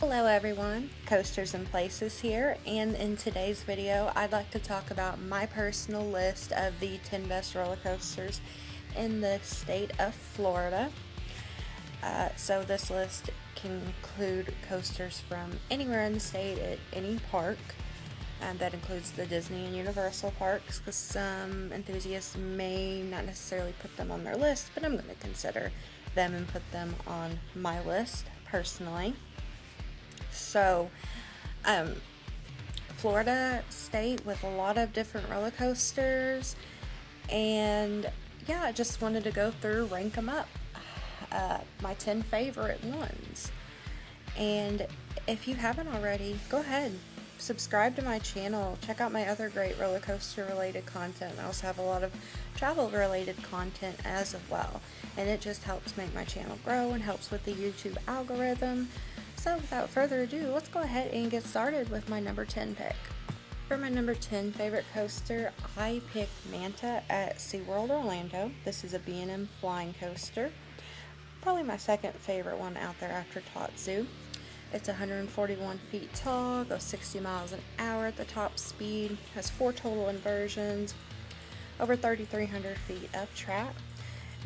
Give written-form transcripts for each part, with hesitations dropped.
Hello everyone, Coasters and Places here, and in today's video I'd like to talk about my personal list of the 10 best roller coasters in the state of Florida. So this list can include coasters from anywhere in the state at any park. That includes the Disney and Universal parks, because some enthusiasts may not necessarily put them on their list, but I'm going to consider them and put them on my list personally. So, Florida state with a lot of different roller coasters, and yeah, I just wanted to go through, rank them up, my 10 favorite ones. And if you haven't already, go ahead, subscribe to my channel, check out my other great roller coaster related content. I also have a lot of travel related content as well, and it just helps make my channel grow and helps with the YouTube algorithm. So without further ado, let's go ahead and get started with my number 10 pick. For my number 10 favorite coaster, I picked Manta at SeaWorld Orlando. This is a B&M flying coaster. Probably my second favorite one out there after Tatsu. It's 141 feet tall, goes 60 miles an hour at the top speed, has 4 total inversions, over 3,300 feet of track.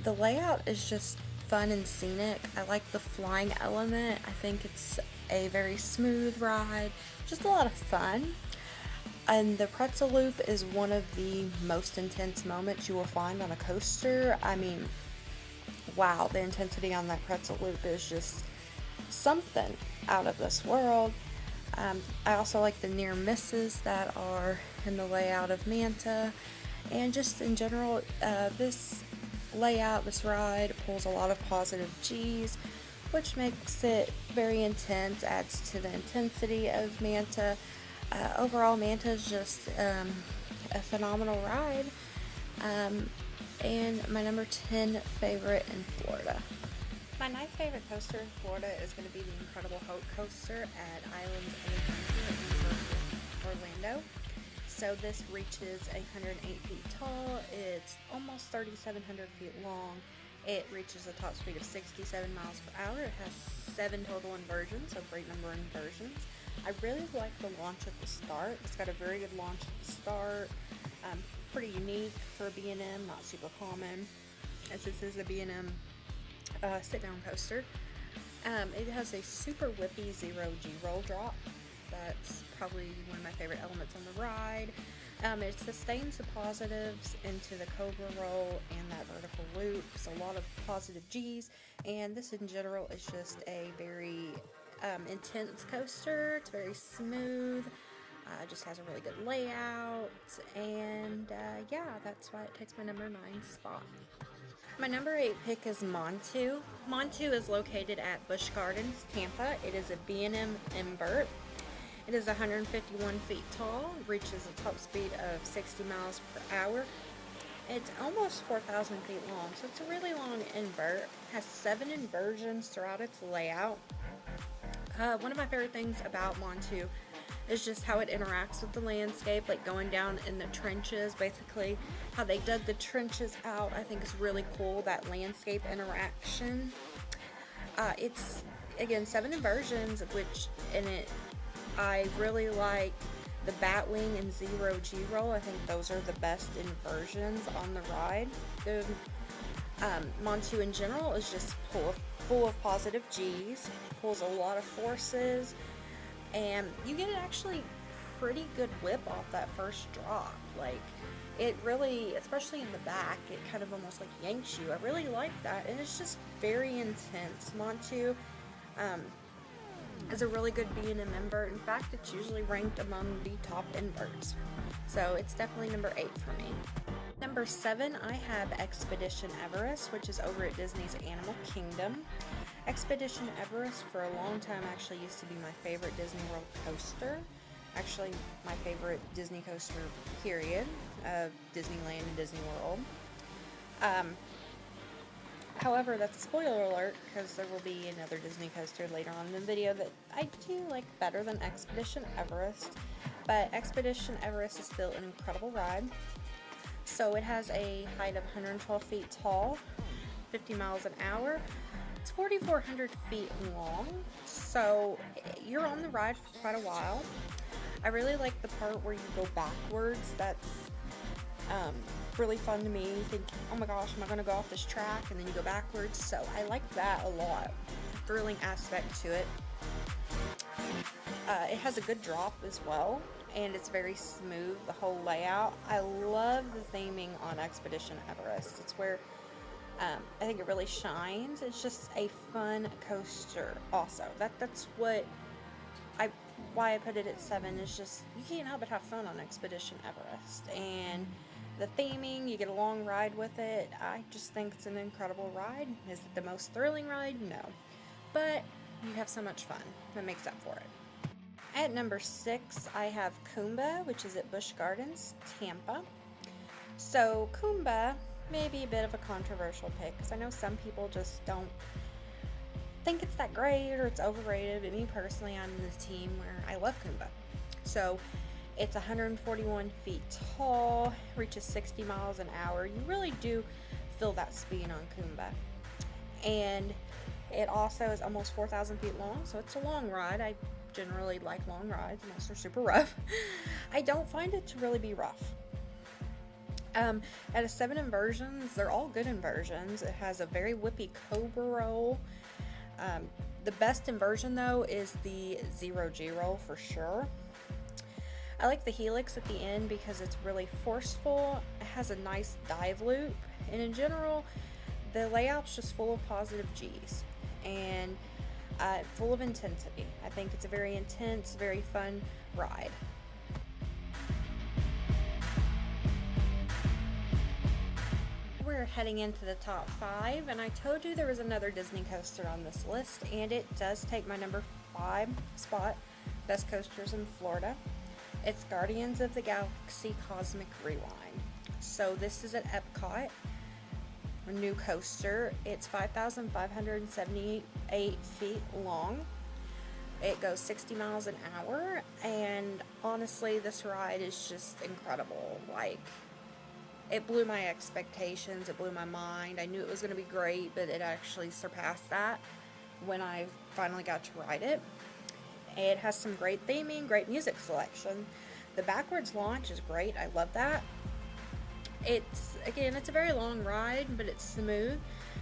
The layout is just fun and scenic. I like the flying element. I think it's a very smooth ride, just a lot of fun. And the pretzel loop is one of the most intense moments you will find on a coaster. I mean, wow, the intensity on that pretzel loop is just something out of this world. I also like the near misses that are in the layout of Manta, and just in general, this layout, this ride pulls a lot of positive G's, which makes it very intense, adds to the intensity of Manta. Overall, Manta is just a phenomenal ride, and my number 10 favorite in Florida. My ninth favorite coaster in Florida is going to be the Incredible Hulk coaster at Islands of Orlando. So this reaches 108 feet tall. It's almost 3,700 feet long. It reaches a top speed of 67 miles per hour. It has 7 total inversions, so great number of inversions. I really like the launch at the start. It's got a very good launch at the start. Pretty unique for B&M, not super common, as this is a B&M sit-down coaster. It has a super whippy 0G roll drop. That's probably one of my favorite elements on the ride. It sustains the positives into the Cobra roll and that vertical loop. So a lot of positive G's, and this in general is just a very intense coaster. It's very smooth. Just has a really good layout, and yeah, that's why it takes my number 9 spot. My number 8 pick is Montu. Montu is located at Busch Gardens, Tampa. It is a B&M invert. It is 151 feet tall, reaches a top speed of 60 miles per hour. It's almost 4,000 feet long, so it's a really long invert. It has 7 inversions throughout its layout. One of my favorite things about Montu is just how it interacts with the landscape, like going down in the trenches, basically how they dug the trenches out. I think is really cool, that landscape interaction. It's, again, 7 inversions, which in it, I really like the Batwing and 0G roll. I think those are the best inversions on the ride. The Montu in general is just full of positive G's. It pulls a lot of forces, and you get actually pretty good whip off that first drop. Like, it really, especially in the back, it kind of almost like yanks you. I really like that, and it's just very intense. Montu is a really good B&M invert. In fact, it's usually ranked among the top inverts. So it's definitely number 8 for me. Number 7, I have Expedition Everest, which is over at Disney's Animal Kingdom. Expedition Everest for a long time actually used to be my favorite Disney World coaster. Actually, my favorite Disney coaster, period, of Disneyland and Disney World. However, that's a spoiler alert, because there will be another Disney coaster later on in the video that I do like better than Expedition Everest. But Expedition Everest is still an incredible ride. So it has a height of 112 feet tall, 50 miles an hour. It's 4,400 feet long, so you're on the ride for quite a while. I really like the part where you go backwards. That's really fun to me. You think, oh my gosh, am I going to go off this track? And then you go backwards. So I like that a lot. Thrilling aspect to it. It has a good drop as well, and it's very smooth, the whole layout. I love the theming on Expedition Everest. It's where I think it really shines. It's just a fun coaster also. That's why I put it at 7 is just you can't help but have fun on Expedition Everest. And the theming, you get a long ride with it. I just think it's an incredible ride. Is it the most thrilling ride? No. But you have so much fun that makes up for it. At number 6, I have Kumba, which is at Busch Gardens, Tampa. So Kumba may be a bit of a controversial pick because I know some people just don't think it's that great or it's overrated, but me personally, I'm in the team where I love Kumba. So it's 141 feet tall, reaches 60 miles an hour. You really do feel that speed on Kumba. And it also is almost 4,000 feet long, so it's a long ride. I generally like long rides unless they're super rough. I don't find it to really be rough. At a 7 inversions, they're all good inversions. It has a very whippy cobra roll. The best inversion though is the 0G roll for sure. I like the helix at the end because it's really forceful. It has a nice dive loop, and in general, the layout's just full of positive G's and full of intensity. I think it's a very intense, very fun ride. We're heading into the top 5, and I told you there was another Disney coaster on this list, and it does take my number 5 spot, best coasters in Florida. It's Guardians of the Galaxy Cosmic Rewind. So this is at Epcot, a new coaster. It's 5,578 feet long. It goes 60 miles an hour, and honestly, this ride is just incredible. Like, it blew my expectations, it blew my mind. I knew it was going to be great, but it actually surpassed that when I finally got to ride it. It has some great theming, great music selection. The backwards launch is great, I love that. It's a very long ride, but it's smooth,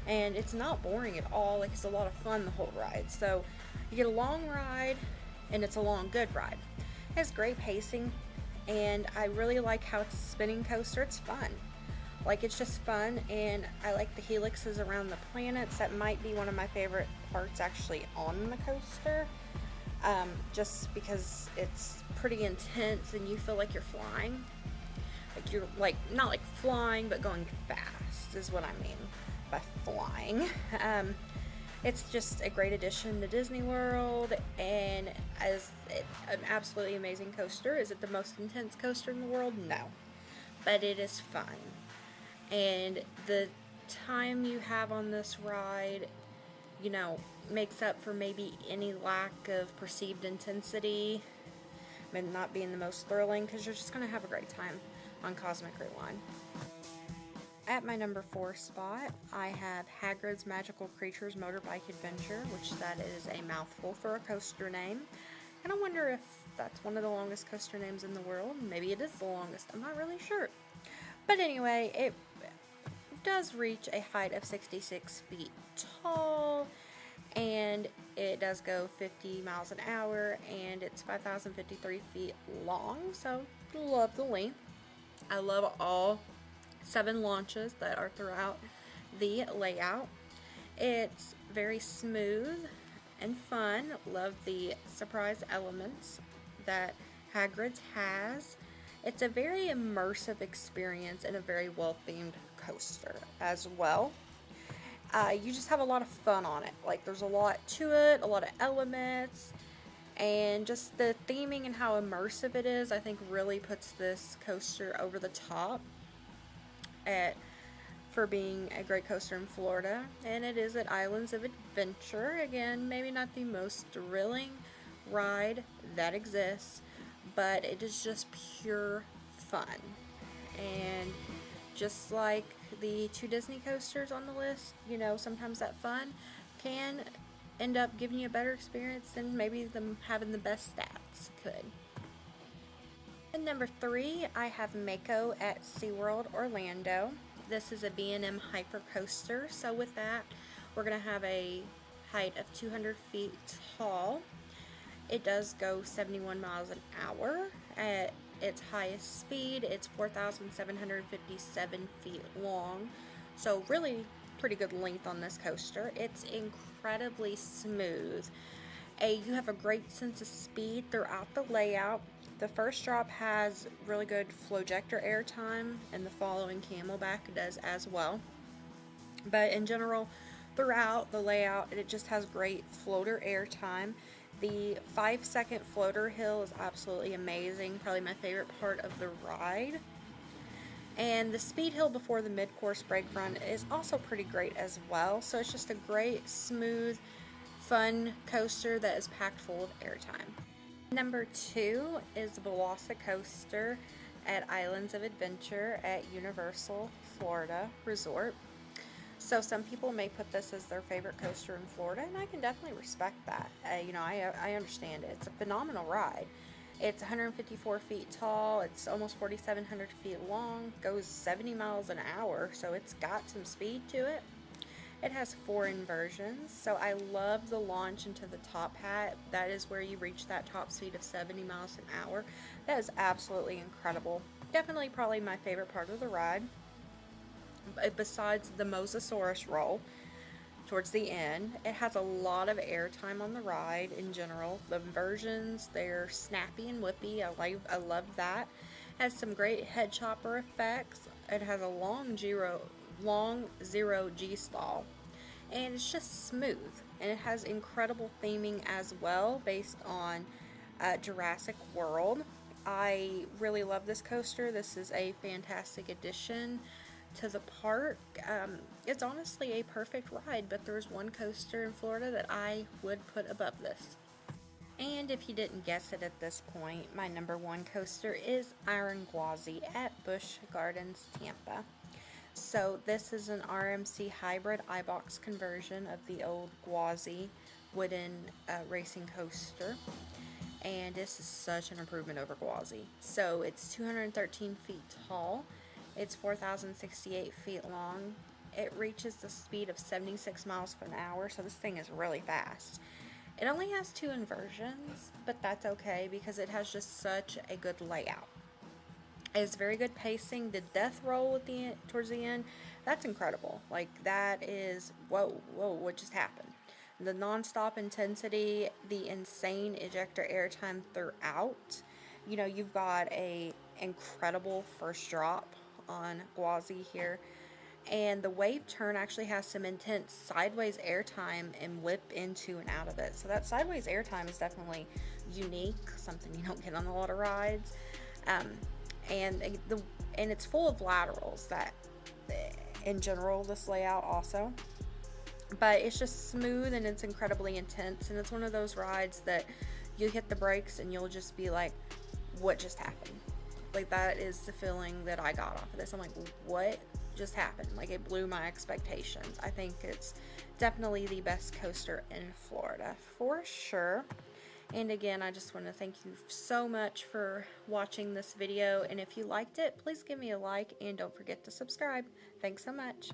and it's not boring at all. Like, it's a lot of fun the whole ride. So you get a long ride, and it's a long, good ride. It has great pacing, and I really like how it's a spinning coaster. It's fun. Like, it's just fun, and I like the helixes around the planets. That might be one of my favorite parts actually on the coaster, just because it's pretty intense and you feel like you're flying. Like, you're like, not like flying, but going fast is what I mean by flying. It's just a great addition to Disney World, and an absolutely amazing coaster. Is it the most intense coaster in the world? No. But it is fun. And the time you have on this ride, makes up for maybe any lack of perceived intensity, and not being the most thrilling, because you're just going to have a great time on Cosmic Rewind. At my number 4 spot, I have Hagrid's Magical Creatures Motorbike Adventure, which that is a mouthful for a coaster name. And I wonder if that's one of the longest coaster names in the world. Maybe it is the longest. I'm not really sure. But anyway, it does reach a height of 66 feet tall, and it does go 50 miles an hour, and it's 5,053 feet long, so love the length. I love all 7 launches that are throughout the layout. It's very smooth and fun. Love the surprise elements that Hagrid's has. It's a very immersive experience and a very well-themed coaster as well. You just have a lot of fun on it. Like, there's a lot to it, a lot of elements, and just the theming and how immersive it is, I think really puts this coaster over the top for being a great coaster in Florida. And it is at Islands of Adventure. Again, maybe not the most thrilling ride that exists, but it is just pure fun. And just like the 2 Disney coasters on the list, sometimes that fun can end up giving you a better experience than maybe them having the best stats could. And number 3, I have Mako at SeaWorld Orlando. This is a B&M Hyper Coaster. So with that, we're going to have a height of 200 feet tall. It does go 71 miles an hour. At its highest speed, it's 4,757 feet long. So really pretty good length on this coaster. It's incredibly smooth. You have a great sense of speed throughout the layout. The first drop has really good Flowjector airtime, and the following Camelback does as well. But in general, throughout the layout, it just has great floater airtime. The 5-second floater hill is absolutely amazing, probably my favorite part of the ride. And the speed hill before the mid-course brake run is also pretty great as well. So it's just a great, smooth, fun coaster that is packed full of airtime. Number 2 is Velocicoaster at Islands of Adventure at Universal Florida Resort. So some people may put this as their favorite coaster in Florida, and I can definitely respect that. I understand it. It's a phenomenal ride. It's 154 feet tall, it's almost 4,700 feet long, goes 70 miles an hour, so it's got some speed to it. It has 4 inversions, so I love the launch into the top hat. That is where you reach that top speed of 70 miles an hour. That is absolutely incredible. Definitely probably my favorite part of the ride. Besides the Mosasaurus roll towards the end, it has a lot of airtime on the ride in general. The inversions, they're snappy and whippy. I love that. It has some great head chopper effects. It has a long zero G stall, and it's just smooth, and it has incredible theming as well based on Jurassic World. I really love this coaster. This is a fantastic addition to the park. It's honestly a perfect ride, but there's one coaster in Florida that I would put above this. And if you didn't guess it at this point, my number 1 coaster is Iron Gwazi at Busch Gardens, Tampa. So this is an RMC hybrid iBox conversion of the old Gwazi wooden racing coaster. And this is such an improvement over Gwazi. So it's 213 feet tall. It's 4,068 feet long. It reaches the speed of 76 miles per hour, so this thing is really fast. It only has 2 inversions, but that's okay because it has just such a good layout. It's very good pacing. The death roll at towards the end, that's incredible. Like, that is, whoa, what just happened? The non-stop intensity, the insane ejector airtime throughout. You know, you've got a incredible first drop on Gwazi here, and the wave turn actually has some intense sideways airtime and whip into and out of it. So that sideways airtime is definitely unique, something you don't get on a lot of rides. And it's full of laterals that, in general, this layout also. But it's just smooth and it's incredibly intense, and it's one of those rides that you hit the brakes and you'll just be like, what just happened? Like, that is the feeling that I got off of this. I'm like, what just happened? Like, it blew my expectations. I think it's definitely the best coaster in Florida for sure. And again, I just want to thank you so much for watching this video, and if you liked it, please give me a like and don't forget to subscribe. Thanks so much.